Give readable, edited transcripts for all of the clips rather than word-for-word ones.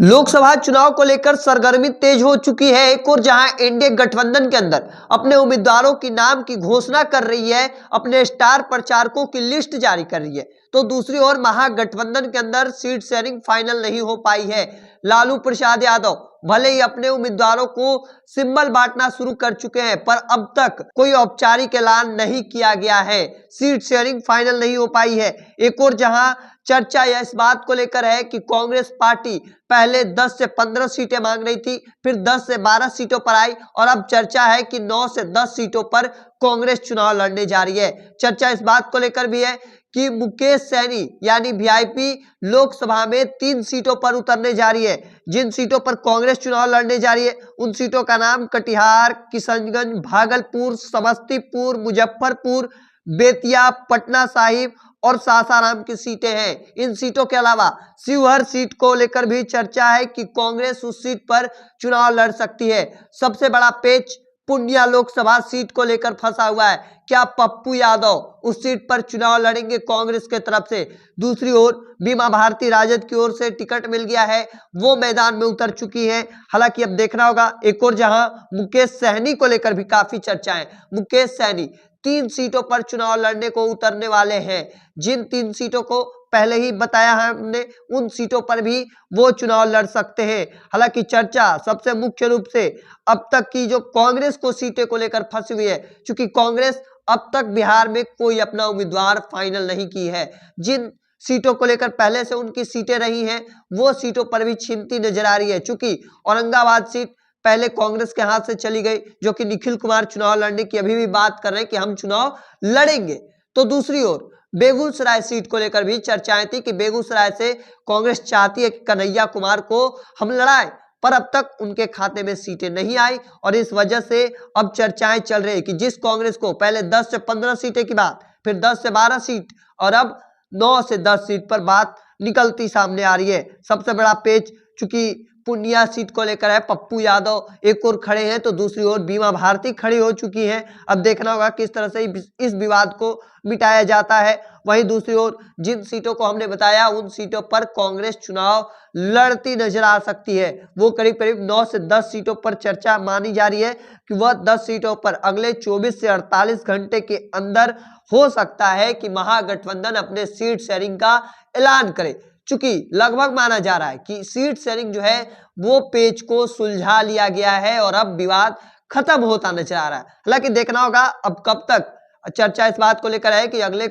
लोकसभा चुनाव को लेकर सरगर्मी तेज हो चुकी है। एक और जहां एनडीए गठबंधन के अंदर अपने उम्मीदवारों की नाम की घोषणा कर रही है, अपने स्टार प्रचारकों की लिस्ट जारी कर रही है, तो दूसरी ओर महागठबंधन के अंदर सीट शेयरिंग फाइनल नहीं हो पाई है। लालू प्रसाद यादव भले ही अपने उम्मीदवारों को सिंबल बांटना शुरू कर चुके हैं, पर अब तक कोई औपचारिक ऐलान नहीं किया गया है। सीट शेयरिंग फाइनल नहीं हो पाई है। एक और जहां चर्चा या इस बात को लेकर है कि कांग्रेस पार्टी पहले 10 से 15 सीटें मांग रही थी, फिर 10 से 12 सीटों पर आई और अब चर्चा है कि 9 से 10 सीटों पर कांग्रेस चुनाव लड़ने जा रही है। चर्चा इस बात को लेकर भी है कि मुकेश सैनी यानी वीआईपी लोकसभा में 3 सीटों पर उतरने जा रही है। जिन सीटों पर कांग्रेस चुनाव लड़ने जा रही है उन सीटों का नाम कटिहार, किशनगंज, भागलपुर, समस्तीपुर, मुजफ्फरपुर, बेतिया, पटना साहिब और सासाराम की सीटें हैं। इन सीटों के अलावा शिवहर सीट को लेकर भी चर्चा है कि कांग्रेस उस सीट पर चुनाव लड़ सकती है। सबसे बड़ा पेच पूर्णिया लोकसभा सीट को लेकर फंसा हुआ है। क्या पप्पू यादव उस सीट पर चुनाव लड़ेंगे कांग्रेस के तरफ से? दूसरी ओर बीमा भारती राजद की ओर से टिकट मिल गया है, वो मैदान में उतर चुकी है। हालांकि अब देखना होगा। एक और जहां मुकेश सहनी को लेकर भी काफी चर्चा है। मुकेश सहनी 3 सीटों पर चुनाव लड़ने को उतरने वाले हैं। जिन 3 सीटों को पहले ही बताया है हमने, उन सीटों पर भी वो चुनाव लड़ सकते हैं। हालांकि चर्चा सबसे मुख्य रूप से अब तक की जो कांग्रेस को सीटें को लेकर फंसी हुई है, क्योंकि कांग्रेस अब तक बिहार में कोई अपना उम्मीदवार फाइनल नहीं की है। जिन सीटों को लेकर पहले से उनकी सीटें रही हैं, वो सीटों पर भी छिनती नजर आ रही है। चूंकि औरंगाबाद सीट पहले कांग्रेस के हाथ से चली गई, जो कि निखिल कुमार चुनाव लड़ने की अभी भी बात कर रहे हैं कि हम चुनाव लड़ेंगे। तो दूसरी ओर बेगूसराय सीट को लेकर भी चर्चाएं थी कि बेगूसराय से कांग्रेस चाहती है कि कन्हैया कुमार को हम लड़ाएं, पर अब तक उनके खाते में सीटें नहीं आई और इस वजह से अब चर्चाएं चल रही है कि जिस कांग्रेस को पहले 10 से 15 सीटें की बात, फिर 10 से 12 सीट और अब 9 से 10 सीट पर बात निकलती सामने आ रही है। सबसे बड़ा पेच चूंकि पूर्णिया सीट को लेकर है, पप्पू यादव एक और खड़े हैं, तो दूसरी ओर बीमा भारती खड़ी हो चुकी है। अब देखना होगा किस तरह से इस विवाद को मिटाया जाता है। वहीं दूसरी ओर जिन सीटों को हमने बताया उन सीटों पर कांग्रेस चुनाव लड़ती नजर आ सकती है। वो करीब करीब 9 से 10 सीटों पर चर्चा मानी जा रही है कि वह 10 सीटों पर अगले 24 से 48 घंटे के अंदर हो सकता है कि महागठबंधन अपने सीट शेयरिंग का ऐलान करे। चूंकि लगभग माना जा रहा है कि सीट शेयरिंग जो है वो पेच को सुलझा लिया गया है और अब विवाद खत्म होता नजर आ रहा है। हालांकि देखना होगा अब कब तक। चर्चा इस बात को लेकर है कि अगले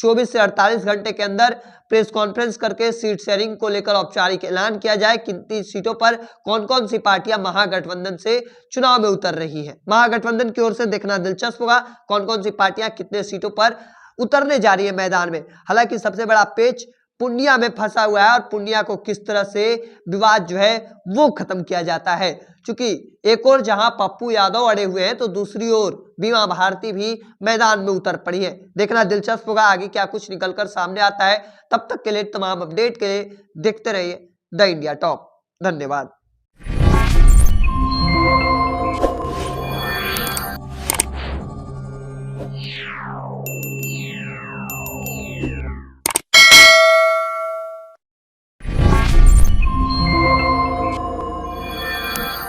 24 से 48 घंटे के अंदर प्रेस कॉन्फ्रेंस करके सीट शेयरिंग को लेकर औपचारिक ऐलान किया जाए, कितनी सीटों पर कौन कौन सी पार्टियां महागठबंधन से चुनाव में उतर रही है। महागठबंधन की ओर से देखना दिलचस्प होगा कौन कौन सी पार्टियां कितने सीटों पर उतरने जा रही है मैदान में। हालांकि सबसे बड़ा पेच पूर्णिया में फंसा हुआ है और पूर्णिया को किस तरह से विवाद जो है वो खत्म किया जाता है। क्योंकि एक और जहां पप्पू यादव अड़े हुए हैं, तो दूसरी ओर बीमा भारती भी मैदान में उतर पड़ी है। देखना दिलचस्प होगा आगे क्या कुछ निकलकर सामने आता है। तब तक के लिए तमाम अपडेट के लिए देखते रहिए द इंडिया टॉप। धन्यवाद।